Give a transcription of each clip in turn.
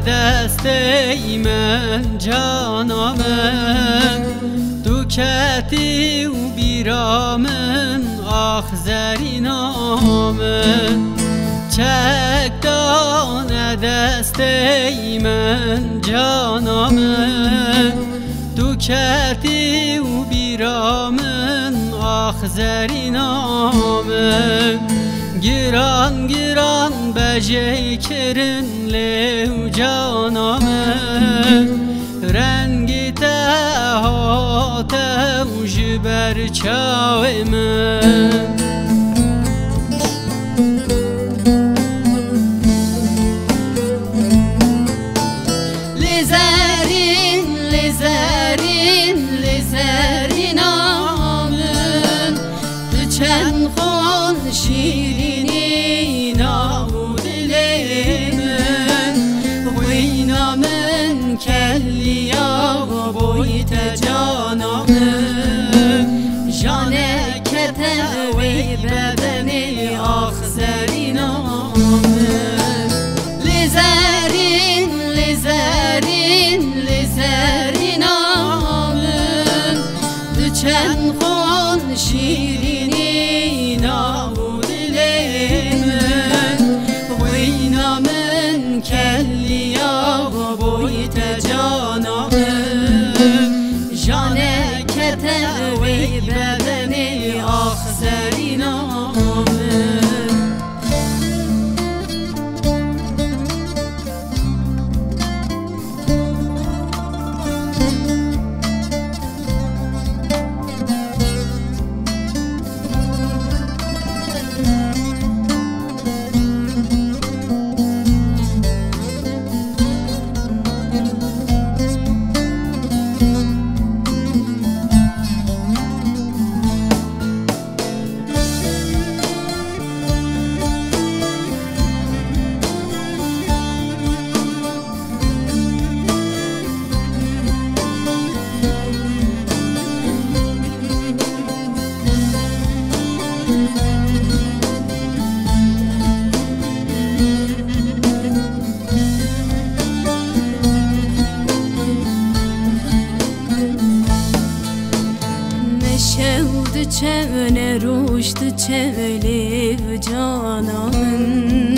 دسته من جانامن دوکتی و بیرامن آخ زرینامن چک دانه دسته من جانامن دوکتی و بیرامن آخ زرینامن گران گران بجی کرن لیو جانامن رنگی تهات و جبر چاوی من لزرین لزرین لزرین آمن چند خون شیرینی نابود لیمن وینا من کلیا بویت جانامن جانه کتوی بدنی آخ زرین آمن لزرین لزرین لزرین آمن چند خون شیرینی نابود لیمن وینا من کلیا بویت جانامن جانه کتوی بدنی آخ زرین آمن çevne ruştu çevlev canamın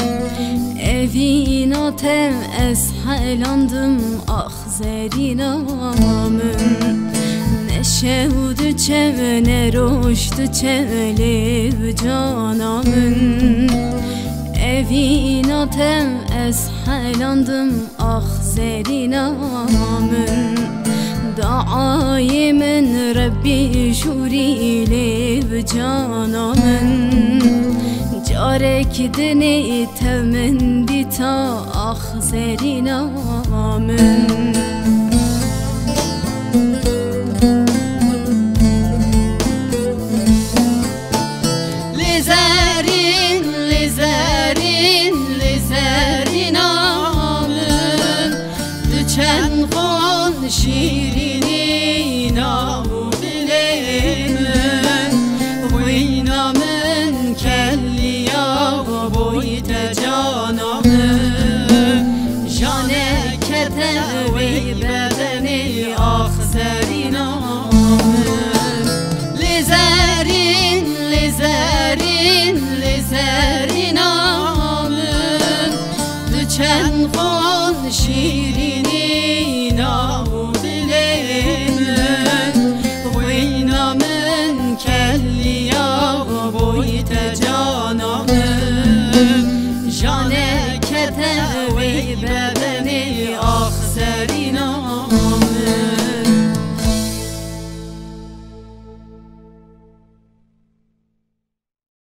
evin atem eshelandım ah zerinamın neşevdu çevne ruştu çevlev canamın evin atem eshelandım ah zerinamın دعای من ربی شوری لیو جانامن جارک دنی تمندی تا آخ زرینامن